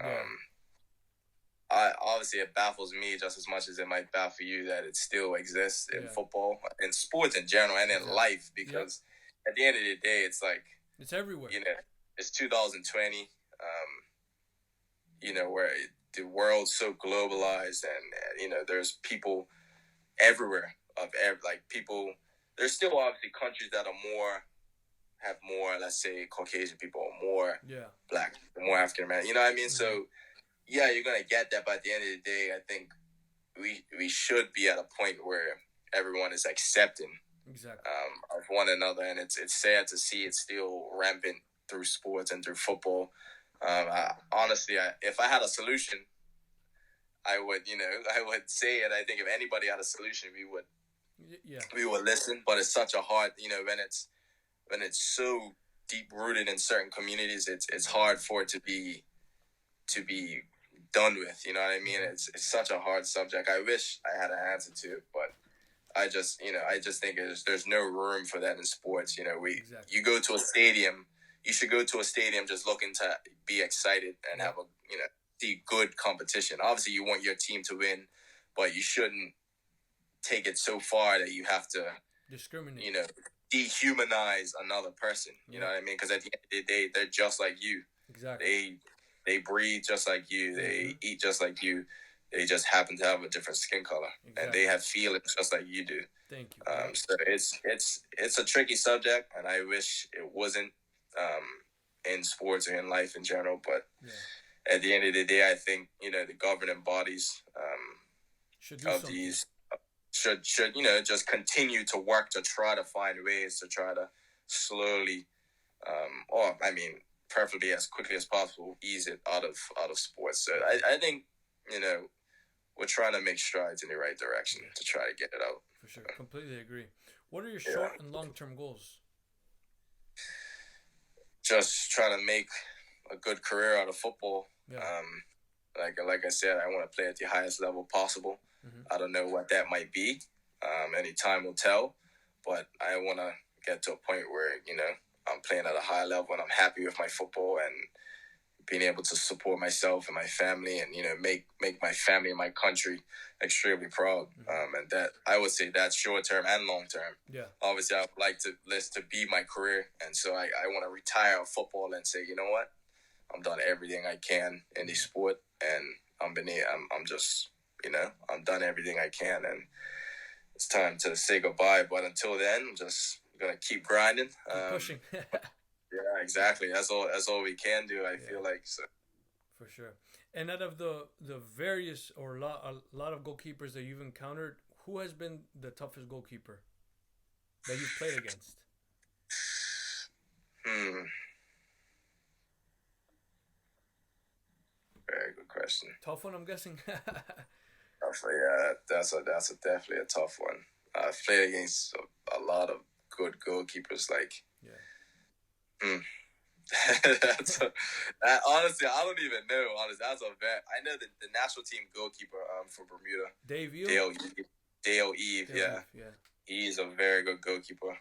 Speaker 2: Obviously, it baffles me just as much as it might baffle you that it still exists in football, in sports in general, and in life. Because at the end of the day, it's like
Speaker 1: it's everywhere.
Speaker 2: It's 2020. Where the world's so globalized, and there's people everywhere people. There's still obviously countries that have more, let's say, Caucasian people, more Black, more African American. You know what I mean? So. Yeah, you're gonna get that, but at the end of the day, I think we should be at a point where everyone is accepting of one another, and it's sad to see it still rampant through sports and through football. Honestly, if I had a solution, I would say it. I think if anybody had a solution, we would listen. But it's such a hard, when it's so deep rooted in certain communities, it's hard for it to be done with, you know what I mean? It's such a hard subject. I wish I had an answer to it, but I just think there's no room for that in sports. You go to a stadium, you should go to a stadium just looking to be excited and have see good competition. Obviously, you want your team to win, but you shouldn't take it so far that you have to
Speaker 1: discriminate.
Speaker 2: Dehumanize another person. You know what I mean? Because at the end of the day, they're just like you.
Speaker 1: Exactly.
Speaker 2: They breathe just like you. They eat just like you. They just happen to have a different skin color, and they have feelings just like you do.
Speaker 1: Thank you.
Speaker 2: So it's a tricky subject, and I wish it wasn't in sports or in life in general. But at the end of the day, I think the governing bodies should just continue to work to try to find ways to try to slowly, preferably as quickly as possible, ease it out of sports. So I think, we're trying to make strides in the right direction to try to get it out.
Speaker 1: For sure. Completely agree. What are your short and long-term goals?
Speaker 2: Just trying to make a good career out of football. Like I said, I want to play at the highest level possible. I don't know what that might be. Any time will tell. But I want to get to a point where, I'm playing at a high level and I'm happy with my football, and being able to support myself and my family, and make my family and my country extremely proud. And that, I would say, that's short term and long term.
Speaker 1: Yeah.
Speaker 2: Obviously, I would like this to be my career, and so I want to retire football and say, you know what, I'm done everything I can in the sport, and I'm just, I'm done everything I can, and it's time to say goodbye. But until then, I'm just gonna keep grinding,
Speaker 1: keep pushing.
Speaker 2: Yeah, exactly. That's all we can do. I feel like so.
Speaker 1: For sure. And out of the various or a lot of goalkeepers that you've encountered, who has been the toughest goalkeeper that you've played against?
Speaker 2: Very good question.
Speaker 1: Tough one, I'm guessing.
Speaker 2: Yeah, that's definitely a tough one. I've played against a lot of good goalkeepers. Like, honestly, I don't even know. Honestly, that's a vet. I know the national team goalkeeper for Bermuda, Dale Eve. Yeah, he's a very good goalkeeper.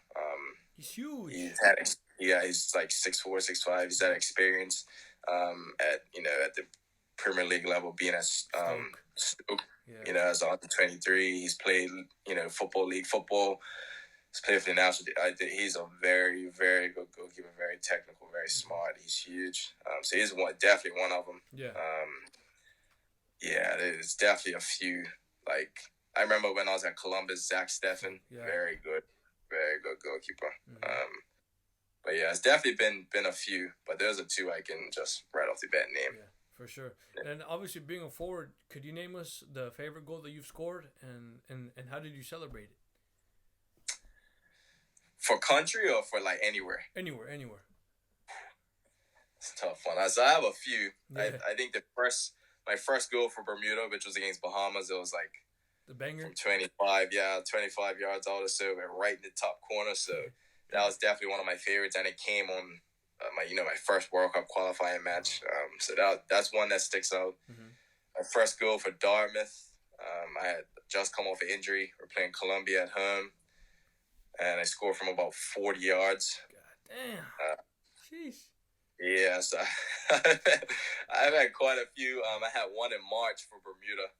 Speaker 1: He's huge.
Speaker 2: He's like 6'4", 6'5". He's had experience at the Premier League level, being at Stoke. As under 23. He's played football league football. He's played for the national team. I think he's a very, very good goalkeeper, very technical, very smart. He's huge. So he's definitely one of them. There's definitely a few. Like, I remember when I was at Columbus, Zach Steffen, very good goalkeeper. But yeah, it's definitely been a few. But those are two I can just right off the bat name.
Speaker 1: Yeah, for sure. And obviously, being a forward, could you name us the favorite goal that you've scored, and how did you celebrate it?
Speaker 2: For country or for like anywhere?
Speaker 1: Anywhere.
Speaker 2: It's a tough one. So I have a few. Yeah. I think my first goal for Bermuda, which was against Bahamas, it was like
Speaker 1: the banger
Speaker 2: from 25 yards out or so, right in the top corner. So that was definitely one of my favorites, and it came on my first World Cup qualifying match. So that's one that sticks out. My first goal for Dartmouth, I had just come off an injury. We're playing Colombia at home, and I scored from about 40 yards.
Speaker 1: God damn. Jeez.
Speaker 2: Yeah, so I've had quite a few. I had one in March for Bermuda,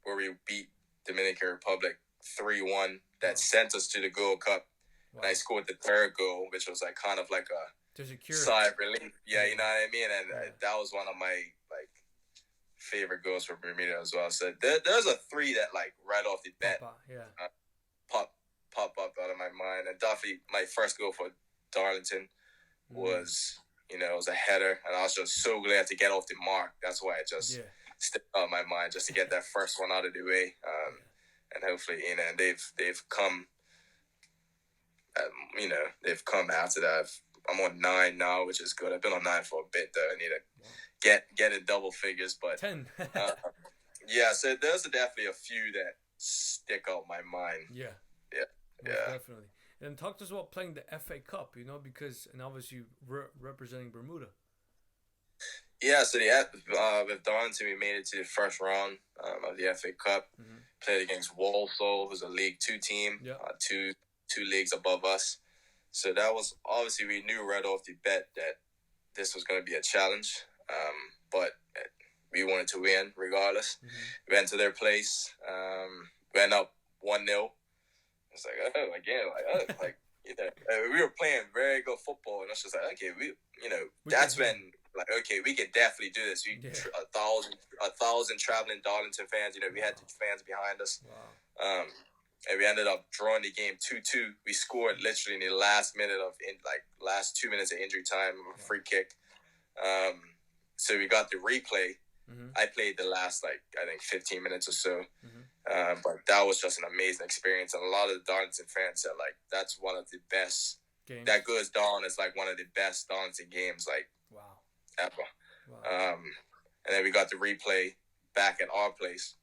Speaker 2: where we beat Dominican Republic 3-1. That sent us to the Gold Cup. Wow. And I scored the third goal, which was like kind of like a sigh of relief. Yeah, you know what I mean? And that was one of my favorite goals for Bermuda as well. So there's a three that right off the bat pop up out of my mind. And definitely my first goal for Darlington was, it was a header, and I was just so glad to get off the mark. That's why it just stepped out of my mind, just to get that first one out of the way. And hopefully, and they've come, they've come after that. I'm on 9 now, which is good. I've been on 9 for a bit, though. I need to get in double figures, but
Speaker 1: 10.
Speaker 2: So there's definitely a few that stick out my mind.
Speaker 1: Yeah, definitely. And talk to us about playing the FA Cup, because, and obviously representing Bermuda.
Speaker 2: Yeah, so with Darlington, we made it to the first round of the FA Cup. Played against Walsall, who's a League 2 team, two leagues above us. So that was, obviously, we knew right off the bat that this was going to be a challenge, but we wanted to win regardless. We went to their place, went up 1-0. It's we were playing very good football, and it's just like, okay, that's when, we can definitely do this. 1,000 traveling Darlington fans. We had the fans behind us.
Speaker 1: Wow.
Speaker 2: And we ended up drawing the game 2-2. We scored literally in the last 2 minutes of injury time, a free kick. So we got the replay. I played the last 15 minutes or so. But that was just an amazing experience, and a lot of the Darlington fans said that's one of the best games. That goes down as one of the best Darlington games ever. Wow. And then we got the replay back at our place.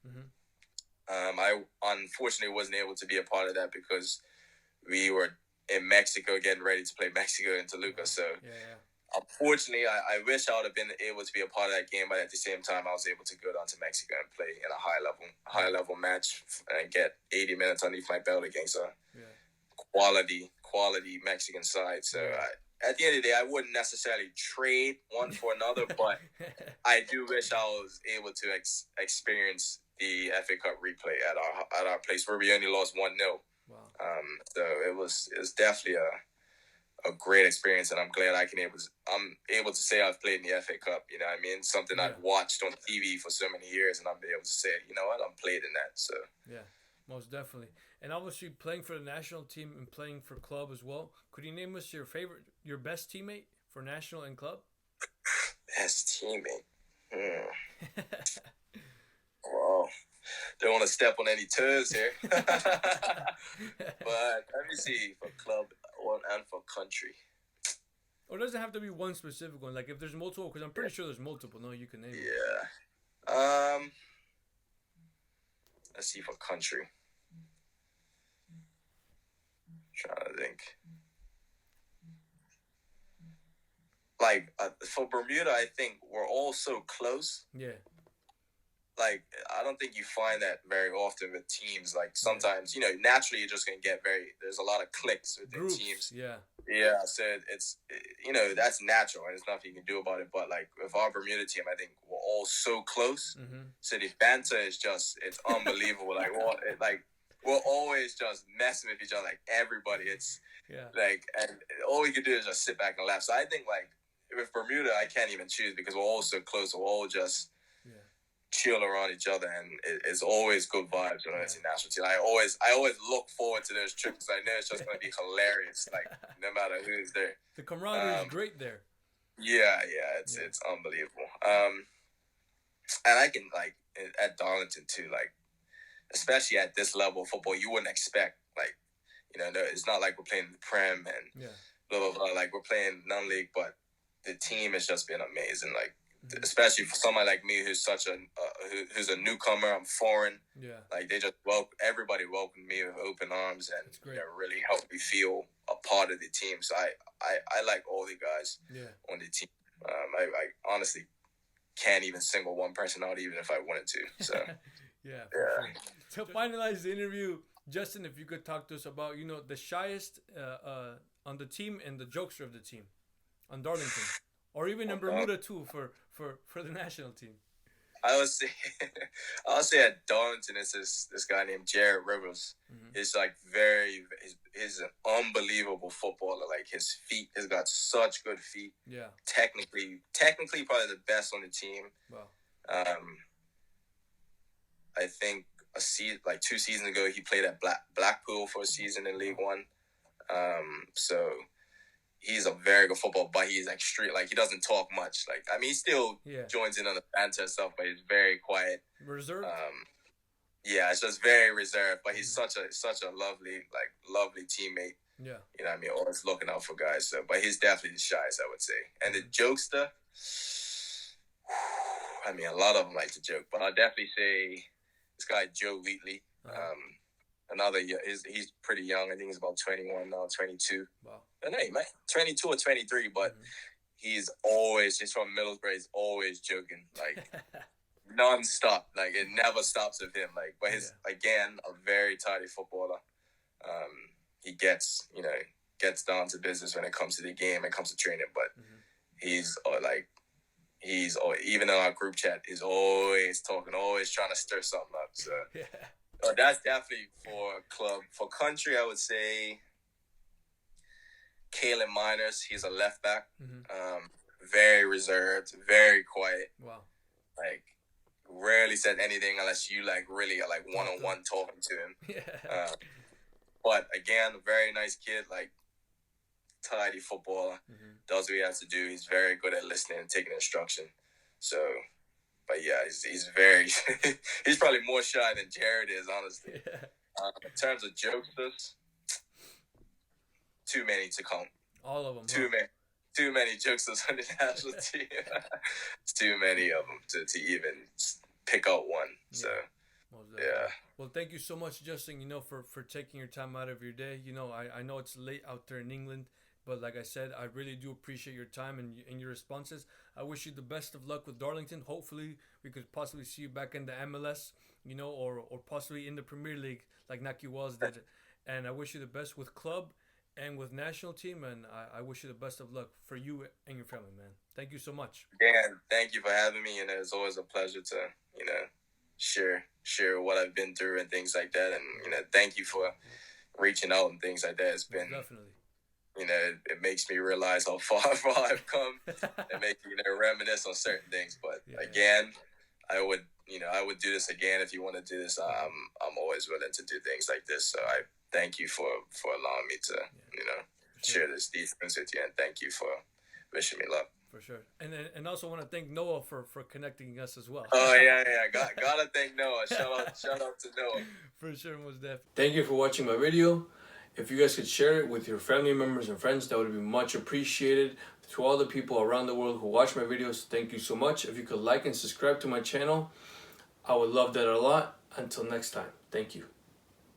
Speaker 2: I unfortunately wasn't able to be a part of that because we were in Mexico getting ready to play Mexico and Toluca. So unfortunately, I wish I would have been able to be a part of that game, but at the same time, I was able to go down to Mexico and play in a high level match and get 80 minutes underneath my belt against a quality Mexican side. So at the end of the day, I wouldn't necessarily trade one for another, but I do wish I was able to experience the FA Cup replay at our place where we only lost 1-0.
Speaker 1: Wow.
Speaker 2: So it was definitely a great experience, and I'm glad I'm able to say I've played in the FA Cup. You know what I mean? Something I've watched on TV for so many years, and I'm able to say, you know what, I'm played in that. So
Speaker 1: yeah, most definitely. And obviously playing for the national team and playing for club as well. Could you name us your best teammate for national and club?
Speaker 2: Best teammate. Well, don't want to step on any toes here. But let me see, for club and for country.
Speaker 1: Or does it have to be one specific one? Like if there's multiple, because I'm pretty sure there's multiple. No, you can name it.
Speaker 2: Yeah. Let's see, for country. Trying to think. Like for Bermuda, I think we're all so close.
Speaker 1: Yeah.
Speaker 2: Like, I don't think you find that very often with teams. Like, sometimes, you know, naturally you're just going to get there's a lot of cliques within
Speaker 1: Groups,
Speaker 2: teams.
Speaker 1: Yeah.
Speaker 2: Yeah, so it's, you know, that's natural and there's nothing you can do about it. But, like, with our Bermuda team, I think we're all so close. Mm-hmm. So the banter is just, it's unbelievable. We're always just messing with each other, like, everybody. It's, like, and all we can do is just sit back and laugh. So I think, like, with Bermuda, I can't even choose because we're all so close. We're all just chill around each other, and it's always good vibes when it's a national team. I always look forward to those trips. I know it's just going to be hilarious, like no matter who's there.
Speaker 1: The camaraderie is great there.
Speaker 2: Yeah, it's unbelievable. And I can, like, at Darlington too, like, especially at this level of football, you wouldn't expect, like, you know, it's not like we're playing the Prem and blah blah blah. Like, we're playing non-league, but the team has just been amazing. Like, especially for somebody like me who's who's a newcomer, I'm foreign. Yeah. Like, they just everybody welcomed me with open arms and really helped me feel a part of the team. So I like all the guys on the team. I honestly can't even single one person out, even if I wanted to. So
Speaker 1: Sure. To finalize the interview, Justin, if you could talk to us about, you know, the shyest on the team and the jokester of the team on Darlington. Or even in Bermuda too for the national team.
Speaker 2: I would say at Darlington it's this guy named Jared Rivers. Mm-hmm. He's like he's an unbelievable footballer. Like, he's got such good feet. Yeah. Technically probably the best on the team. Wow. I think 2 seasons ago he played at Blackpool for a season in League One. So he's a very good footballer, but he's like straight. Like, he doesn't talk much. Like, I mean, he still joins in on the banter and stuff, but he's very quiet.
Speaker 1: Reserved.
Speaker 2: Yeah, it's just very reserved. But he's such a lovely teammate. Yeah, you know what I mean. Always looking out for guys. So, but he's definitely the shyest, I would say. And the jokester, I mean, a lot of them like to joke, but I'll definitely say this guy Joe Wheatley. Another, he's pretty young. I think he's about 21 now, 22. Wow. No, he might 22 or 23, but he's from Middlesbrough. He's always joking, like non-stop. Like, it never stops with him. Like, but again, a very tidy footballer. He gets down to business when it comes to the game, it comes to training. But he's even in our group chat, he's always talking, always trying to stir something up. So. That's definitely for club. For country, I would say Kalen Miners. He's a left back. Mm-hmm. Very reserved, very quiet. Wow. Like, rarely said anything unless you really are one-on-one talking to him. Yeah. But again, a very nice kid, like, tidy footballer. Mm-hmm. Does what he has to do. He's very good at listening and taking instruction. So. But yeah, he's very he's probably more shy than Jared is, honestly. Yeah. In terms of jokesters, too many to count.
Speaker 1: All of them.
Speaker 2: Too many jokesters on the national team. It's too many of them to even pick out one. So yeah.
Speaker 1: Well, thank you so much, Justin. You know, for taking your time out of your day. You know, I know it's late out there in England. But like I said, I really do appreciate your time and your responses. I wish you the best of luck with Darlington. Hopefully, we could possibly see you back in the MLS, you know, or possibly in the Premier League like Naki Walls did. And I wish you the best with club. and with national team, and I wish you the best of luck for you and your family, man. Thank you so much.
Speaker 2: Dan, thank you for having me, and it's always a pleasure to, share what I've been through and things like that, and, thank you for reaching out and things like that. It's been,
Speaker 1: definitely,
Speaker 2: it makes me realize how far I've come. It makes me, reminisce on certain things, but again, I would do this again if you want to do this. I'm always willing to do things like this, so I thank you for allowing me to, share these things with you, and thank you for wishing me luck.
Speaker 1: For sure. And also want to thank Noah for connecting us as well.
Speaker 2: Oh, yeah. Gotta thank Noah. Shout out to Noah.
Speaker 1: For sure, most definitely. Thank you for watching my video. If you guys could share it with your family members and friends, that would be much appreciated. To all the people around the world who watch my videos, thank you so much. If you could like and subscribe to my channel, I would love that a lot. Until next time, thank you.